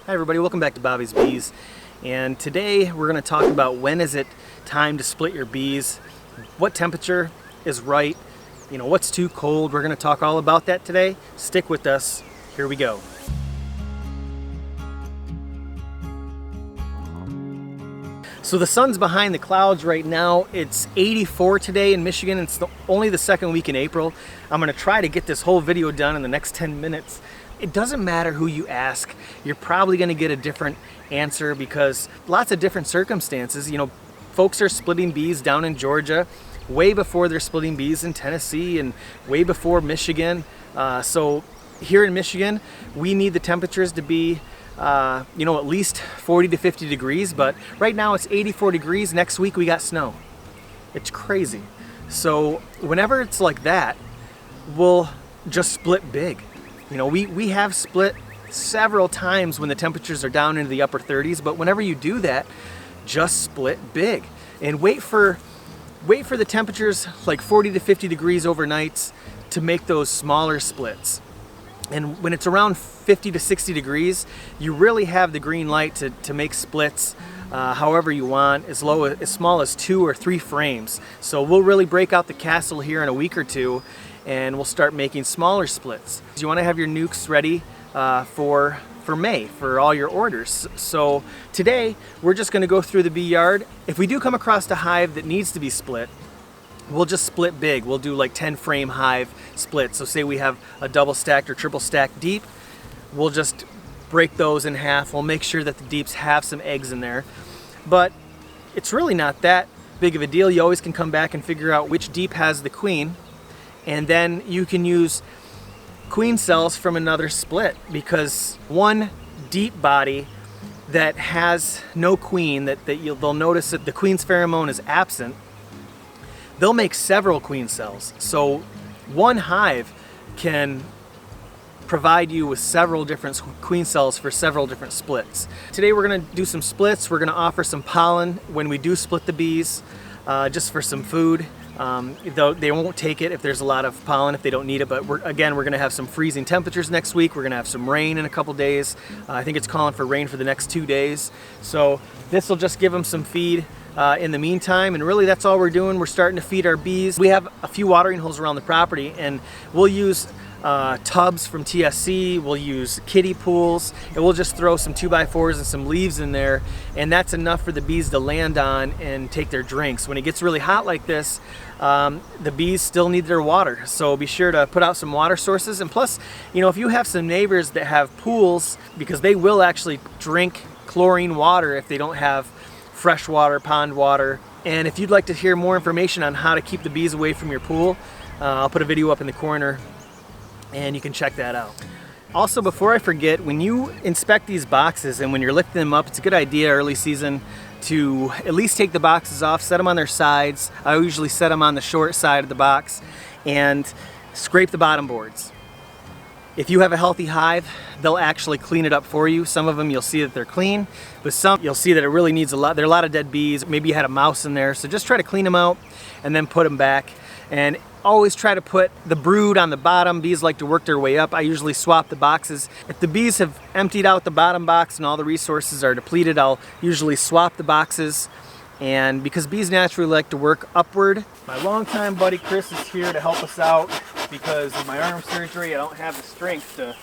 Hi everybody, welcome back to Bobby's Bees. And today we're going to talk about when is it time to split your bees, what temperature is right, what's too cold. We're going to talk all about that today. Stick with us. Here we go. So the sun's behind the clouds right now. It's 84 today in Michigan. It's only the second week in April. I'm going to try to get this whole video done in the next 10 minutes. It doesn't matter who you ask. You're probably going to get a different answer because lots of different circumstances. Folks are splitting bees down in Georgia way before they're splitting bees in Tennessee and way before Michigan. So here in Michigan, we need the temperatures to be at least 40 to 50 degrees, but right now it's 84 degrees. Next week we got snow. It's crazy. So whenever it's like that, we'll just split big. We have split several times when the temperatures are down into the upper 30s, but whenever you do that, just split big and wait for the temperatures like 40 to 50 degrees overnights to make those smaller splits. And when it's around 50 to 60 degrees, you really have the green light to make splits however you want, as small as 2 or 3 frames. So we'll really break out the castle here in a week or two, and we'll start making smaller splits. You want to have your NUCS ready for May for all your orders. So today we're just going to go through the bee yard. If we do come across a hive that needs to be split, we'll just split big. We'll do like 10 frame hive splits. So say we have a double stacked or triple stacked deep, we'll just break those in half. We'll make sure that the deeps have some eggs in there. But it's really not that big of a deal. You always can come back and figure out which deep has the queen, and then you can use queen cells from another split, because one deep body that has no queen, they'll notice that the queen's pheromone is absent, they'll make several queen cells. So one hive can provide you with several different queen cells for several different splits. Today we're going to do some splits. We're going to offer some pollen when we do split the bees, just for some food. Though they won't take it if there's a lot of pollen, if they don't need it. But we're going to have some freezing temperatures next week. We're going to have some rain in a couple days. I think it's calling for rain for the next 2 days. So this will just give them some feed in the meantime, and really that's all we're doing. We're starting to feed our bees. We have a few watering holes around the property, and we'll use tubs from TSC, we'll use kiddie pools, and we'll just throw some 2x4s and some leaves in there, and that's enough for the bees to land on and take their drinks. When it gets really hot like this, the bees still need their water, so be sure to put out some water sources. And plus, if you have some neighbors that have pools, because they will actually drink chlorine water if they don't have fresh water, pond water. And if you'd like to hear more information on how to keep the bees away from your pool, I'll put a video up in the corner and you can check that out. Also, before I forget, when you inspect these boxes and when you're lifting them up, it's a good idea early season to at least take the boxes off, set them on their sides. I usually set them on the short side of the box and scrape the bottom boards. If you have a healthy hive, they'll actually clean it up for you. Some of them you'll see that they're clean, but some you'll see that it really needs a lot. There are a lot of dead bees. Maybe you had a mouse in there, so just try to clean them out and then put them back. And always try to put the brood on the bottom. Bees like to work their way up. I usually swap the boxes. If the bees have emptied out the bottom box and all the resources are depleted, I'll usually swap the boxes. And because bees naturally like to work upward, my longtime buddy Chris is here to help us out because of my arm surgery. I don't have the strength to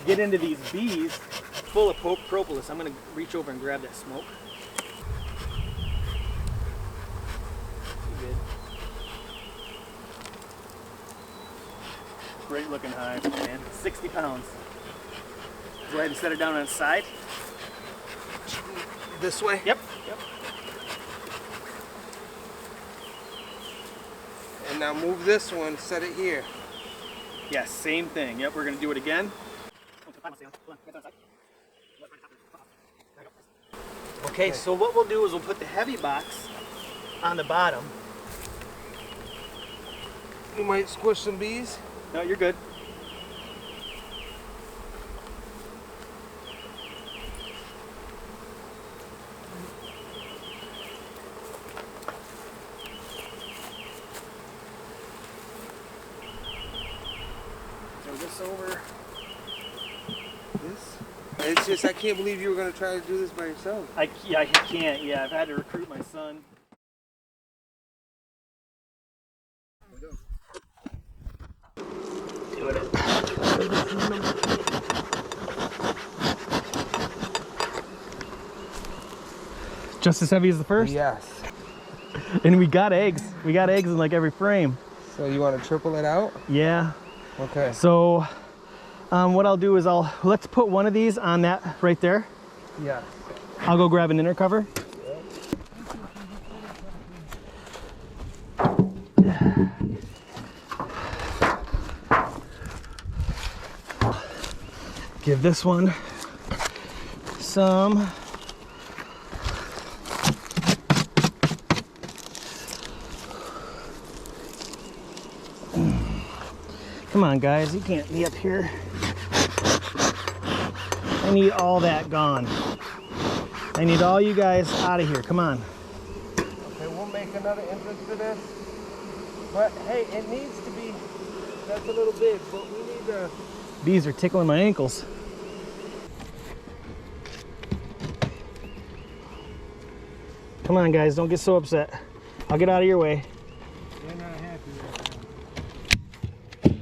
get into these bees full of propolis. I'm going to reach over and grab that smoke. Great looking hive, man. 60 pounds. Go ahead and set it down on its side. This way? Yep. And now move this one, set it here. Yes, same thing. Yep, we're going to do it again. Okay, so what we'll do is we'll put the heavy box on the bottom. You might squish some bees. No, you're good. Throw this over. This? It's just, I can't believe you were going to try to do this by yourself. Yeah, I can't. Yeah, I've had to recruit my son. Doing it. Just as heavy as the first? Yes. And we got eggs. We got eggs in like every frame. So you want to triple it out? Yeah. Okay. So what I'll do is let's put one of these on that right there. Yeah. I'll go grab an inner cover. Give this one some. Come on, guys, you can't be up here. I need all that gone. I need all you guys out of here. Come on. Okay, we'll make another entrance to this. But hey, it needs to be, that's a little big, but we need to. Bees are tickling my ankles. Come on, guys, don't get so upset. I'll get out of your way. They're not happy right now.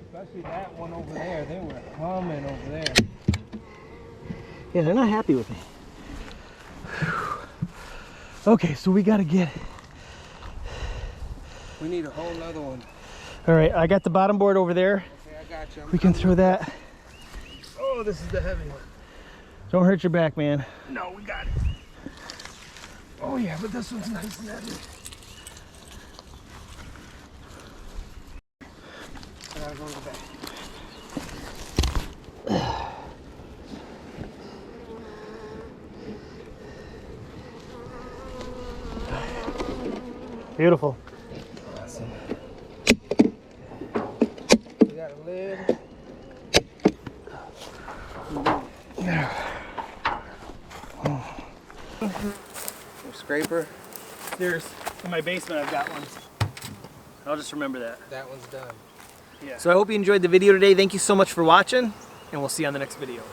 Especially that one over there. They were humming over there. Yeah, they're not happy with me. Okay, so we gotta get. We need a whole nother one. All right, I got the bottom board over there. Okay, I got you. We can throw that. Oh, this is the heavy one. Don't hurt your back, man. No, we got it. Oh yeah, but this one's nice and heavy. And I'll go to the back. Beautiful. Awesome. We got a lid. Scraper. There's in my basement. I've got one. I'll just remember that. That one's done. Yeah. So I hope you enjoyed the video today. Thank you so much for watching, and we'll see you on the next video.